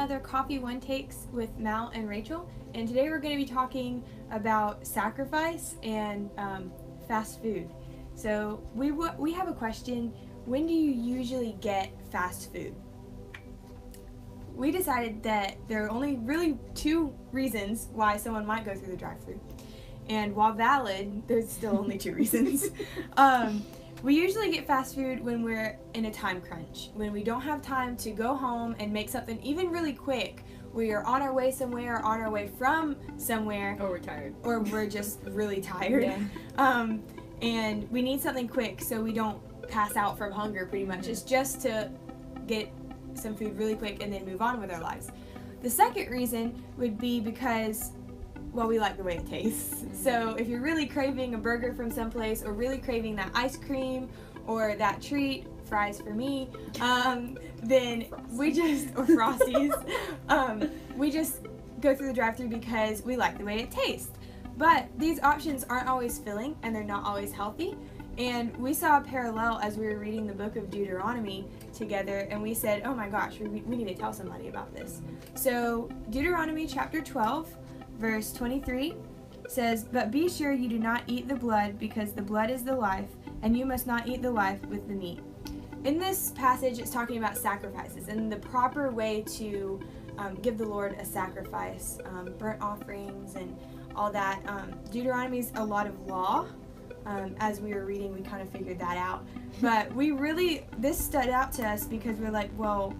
another Coffee One Takes with Mal and Rachel, and today we're going to be talking about sacrifice and fast food. So we have a question: when do you usually get fast food? We decided that there are only really two reasons why someone might go through the drive-thru, and while valid, there's still only two reasons. We usually get fast food when we're in a time crunch, when we don't have time to go home and make something even really quick. We are on our way somewhere, on our way from somewhere. Or we're tired. Or we're just really tired. Yeah. And we need something quick so we don't pass out from hunger pretty much. It's just to get some food really quick and then move on with our lives. The second reason would be because, well, we like the way it tastes. So if you're really craving a burger from someplace, or really craving that ice cream or that treat, fries for me, then we just, or Frosties, we just go through the drive-thru because we like the way it tastes. But these options aren't always filling, and they're not always healthy. And we saw a parallel as we were reading the book of Deuteronomy together, and we said, oh my gosh, we need to tell somebody about this. So Deuteronomy chapter 12, verse 23 says, "But be sure you do not eat the blood, because the blood is the life, and you must not eat the life with the meat." In this passage, it's talking about sacrifices and the proper way to give the Lord a sacrifice, burnt offerings and all that. Deuteronomy's a lot of law. As we were reading, we kind of figured that out. But this stood out to us because we're like, well,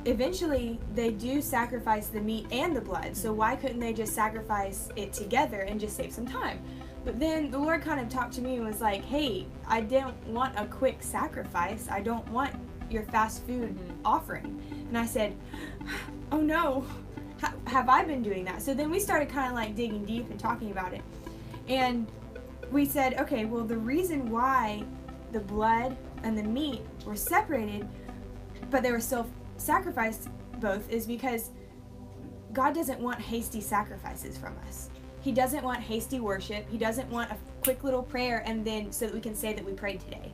eventually they do sacrifice the meat and the blood, so why couldn't they just sacrifice it together and just save some time? But then the Lord kind of talked to me and was like, hey, I don't want a quick sacrifice. I don't want your fast food offering. And I said, oh no, have I been doing that? So then we started kind of like digging deep and talking about it. And we said, okay, well, the reason why the blood and the meat were separated, but they were still sacrificed both, is because God doesn't want hasty sacrifices from us. He doesn't want hasty worship. He doesn't want a quick little prayer and then so that we can say that we prayed today.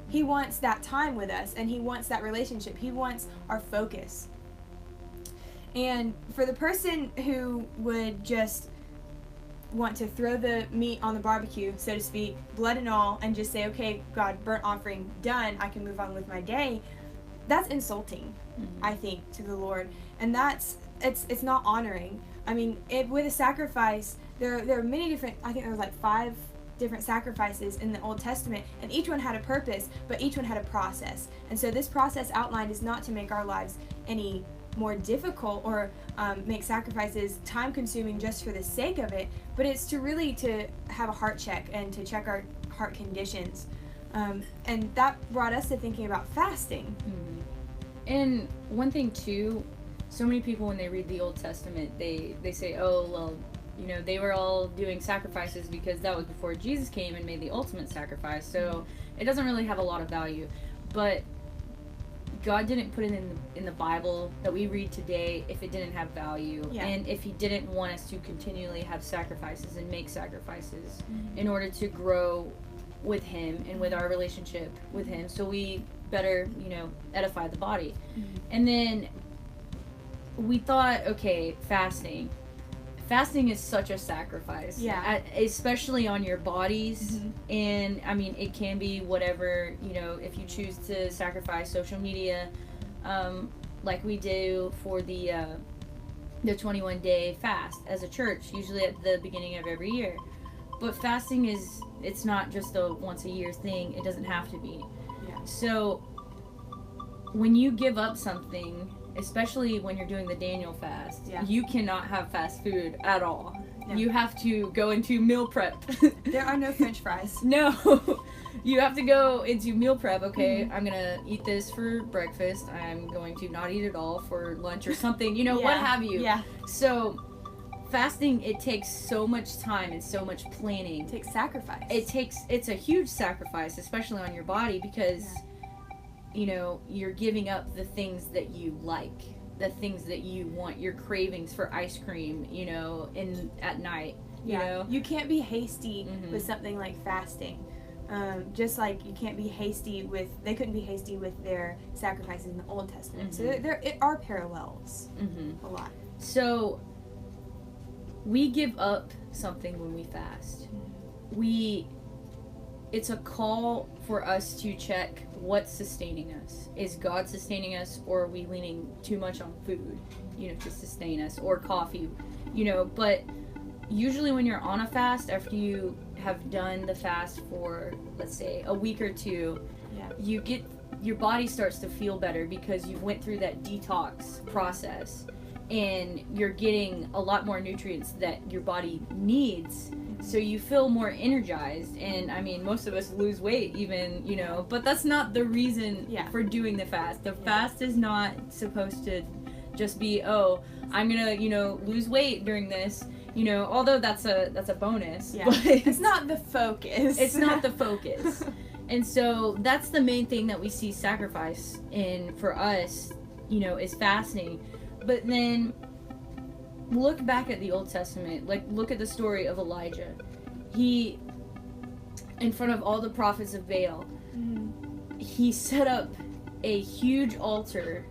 He wants that time with us, and he wants that relationship. He wants our focus. And for the person who would just want to throw the meat on the barbecue, so to speak, blood and all, and just say, okay, God, burnt offering done, I can move on with my day, that's insulting, I think, to the Lord. And it's not honoring. I mean, with a sacrifice, there are many different, I think there was like 5 different sacrifices in the Old Testament, and each one had a purpose, but each one had a process. And so this process outlined is not to make our lives any more difficult or make sacrifices time consuming just for the sake of it, but it's to really to have a heart check and to check our heart conditions. And that brought us to thinking about fasting. And one thing too, so many people when they read the Old Testament, they say, oh, well, you know, they were all doing sacrifices because that was before Jesus came and made the ultimate sacrifice, so it doesn't really have a lot of value. But God didn't put it in the Bible that we read today if it didn't have value, and if he didn't want us to continually have sacrifices and make sacrifices in order to grow with him and with our relationship with him, so we better, edify the body. And then we thought, okay, fasting is such a sacrifice, especially on your bodies. And I mean, it can be whatever, if you choose to sacrifice social media, like we do for the 21-day fast as a church, usually at the beginning of every year. But fasting it's not just a once a year thing. It doesn't have to be. So when you give up something, especially when you're doing the Daniel fast, you cannot have fast food at all. No. You have to go into meal prep. There are no French fries. No. You have to go into meal prep. Okay, I'm going to eat this for breakfast. I'm going to not eat it all for lunch or something, what have you. Yeah. So fasting, it takes so much time and so much planning. It takes sacrifice. It's a huge sacrifice, especially on your body, because you're giving up the things that you like, the things that you want, your cravings for ice cream, at night. You know? You can't be hasty with something like fasting. Just like you can't be hasty with, they couldn't be hasty with their sacrifices in the Old Testament. So there are parallels a lot. So we give up something when we fast. It's a call for us to check what's sustaining us. Is God sustaining us, or are we leaning too much on food, to sustain us, or coffee, but usually when you're on a fast, after you have done the fast for, let's say, a week or two, your body starts to feel better because you went through that detox process, and you're getting a lot more nutrients that your body needs, so you feel more energized. And I mean, most of us lose weight even, but that's not the reason for doing the fast. The fast is not supposed to just be, oh, I'm gonna lose weight during this, although that's a bonus, but it's not the focus. It's not the focus. And so that's the main thing that we see sacrifice in for us, is fasting. But then look back at the Old Testament, like look at the story of Elijah. He, in front of all the prophets of Baal, he set up a huge altar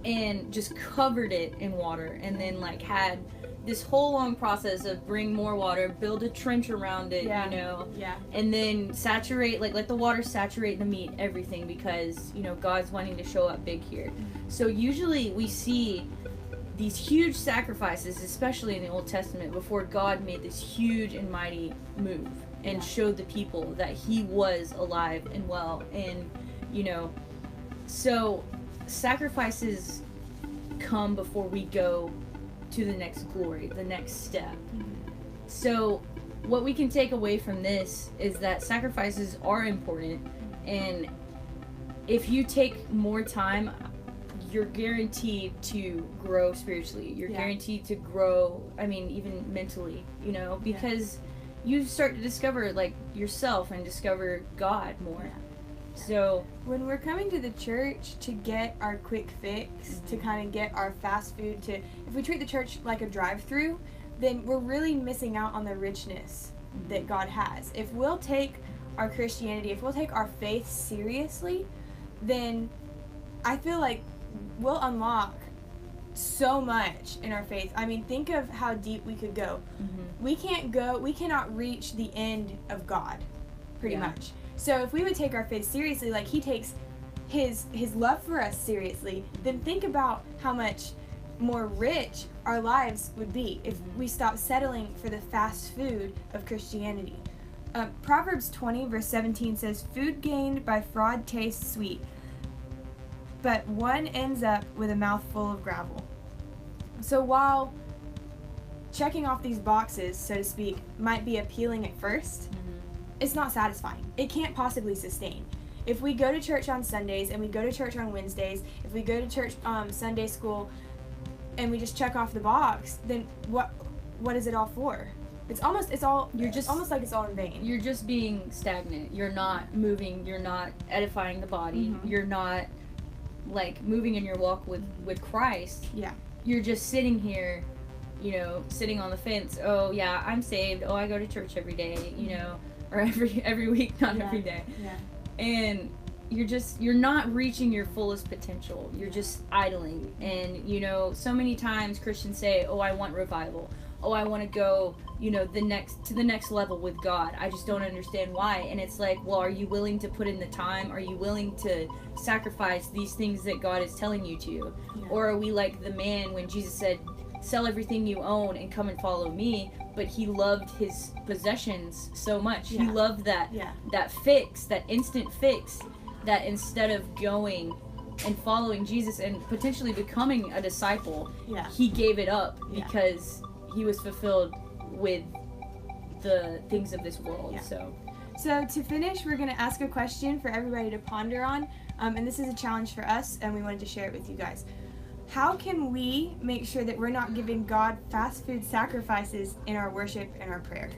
and just covered it in water, and then like had this whole long process of bring more water, build a trench around it, and then saturate, let the water saturate the meat, everything, because God's wanting to show up big here. So usually we see these huge sacrifices, especially in the Old Testament, before God made this huge and mighty move and showed the people that he was alive and well. And so sacrifices come before we go to the next glory, the next step. So what we can take away from this is that sacrifices are important, and if you take more time, you're guaranteed to grow spiritually. You're guaranteed to grow, even mentally, because you start to discover yourself and discover God more. So when we're coming to the church to get our quick fix, to kind of get our fast food, if we treat the church like a drive-through, then we're really missing out on the richness that God has. If we'll take our Christianity, if we'll take our faith seriously, then I feel like we'll unlock so much in our faith. Think of how deep we could go. We cannot reach the end of God, pretty much. So if we would take our faith seriously, like he takes his love for us seriously, then think about how much more rich our lives would be if we stopped settling for the fast food of Christianity. Proverbs 20 verse 17 says, "Food gained by fraud tastes sweet, but one ends up with a mouthful of gravel." So while checking off these boxes, so to speak, might be appealing at first, it's not satisfying. It can't possibly sustain. If we go to church on Sundays and we go to church on Wednesdays, if we go to church Sunday school and we just check off the box, then what is it all for? It's almost like it's all in vain. You're just being stagnant. You're not moving. You're not edifying the body. You're not moving in your walk with Christ. You're just sitting here, sitting on the fence. Oh yeah, I'm saved. Oh, I go to church every day. Or every week, not every day. And you're not reaching your fullest potential. You're just idling. And so many times Christians say, "Oh, I want revival. Oh, I want to go, to the next level with God. I just don't understand why." And it's like, well, are you willing to put in the time? Are you willing to sacrifice these things that God is telling you to? Or are we like the man when Jesus said, "Sell everything you own and come and follow me"? But he loved his possessions so much. He loved that fix, that instant fix, that instead of going and following Jesus and potentially becoming a disciple, he gave it up because he was fulfilled with the things of this world. So to finish, we're going to ask a question for everybody to ponder on, and this is a challenge for us, and we wanted to share it with you guys. How can we make sure that we're not giving God fast food sacrifices in our worship and our prayer?